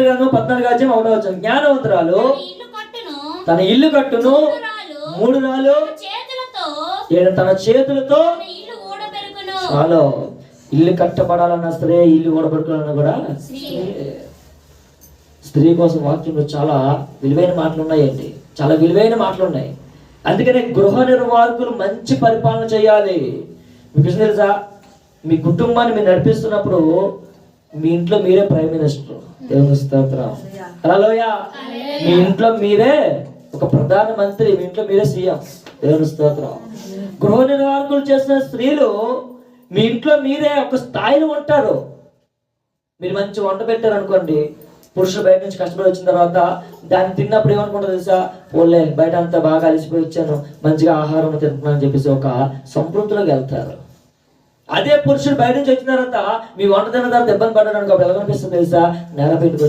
14 జ్ఞానవంతురాలు తన ఇల్లు కట్టును, 3 రాళ్ళు తన చేతులతో చాలు. ఇల్లు కట్టబడాలన్నా సరే, ఇల్లు ఊడబెట్టుకోవాలన్నా కూడా స్త్రీ కోసం వాక్యంలో చాలా విలువైన మాటలు ఉన్నాయండి, చాలా విలువైన మాటలు ఉన్నాయి. అందుకనే గృహ నిర్వాహకులు మంచి పరిపాలన చేయాలి. మీకు తెలుసా, మీ కుటుంబాన్ని మీరు నడిపిస్తున్నప్పుడు మీ ఇంట్లో మీరే ప్రైమ్ మినిస్టర్. దేవుని స్తోత్రం, హల్లెలూయా. మీ ఇంట్లో మీరే ఒక ప్రధాన మంత్రి, మీ ఇంట్లో మీరే సీఎం. దేవుని స్తోత్రం. గృహ నిర్వాహకులు చేసిన స్త్రీలు మీ ఇంట్లో మీరే ఒక స్థాయిలో ఉంటారు. మీరు మంచి వంట పెట్టారు అనుకోండి, పురుషులు బయట నుంచి కష్టపడి వచ్చిన తర్వాత దాన్ని తిన్నప్పుడు ఏమనుకుంటారు తెలుసా, పోలే బయట అంతా బాగా అలిసిపోయి వచ్చాను, మంచిగా ఆహారం తింటున్నాను అని చెప్పేసి ఒక సంతృప్తిలోకి వెళ్తారు. అదే పురుషుడు బయట నుంచి వచ్చిన తర్వాత మీ వంట తిన్న తర్వాత ఇబ్బంది పడడానికి ఒక ఎలా కనిపిస్తుంది తెలుసా, నేల పెట్టుకో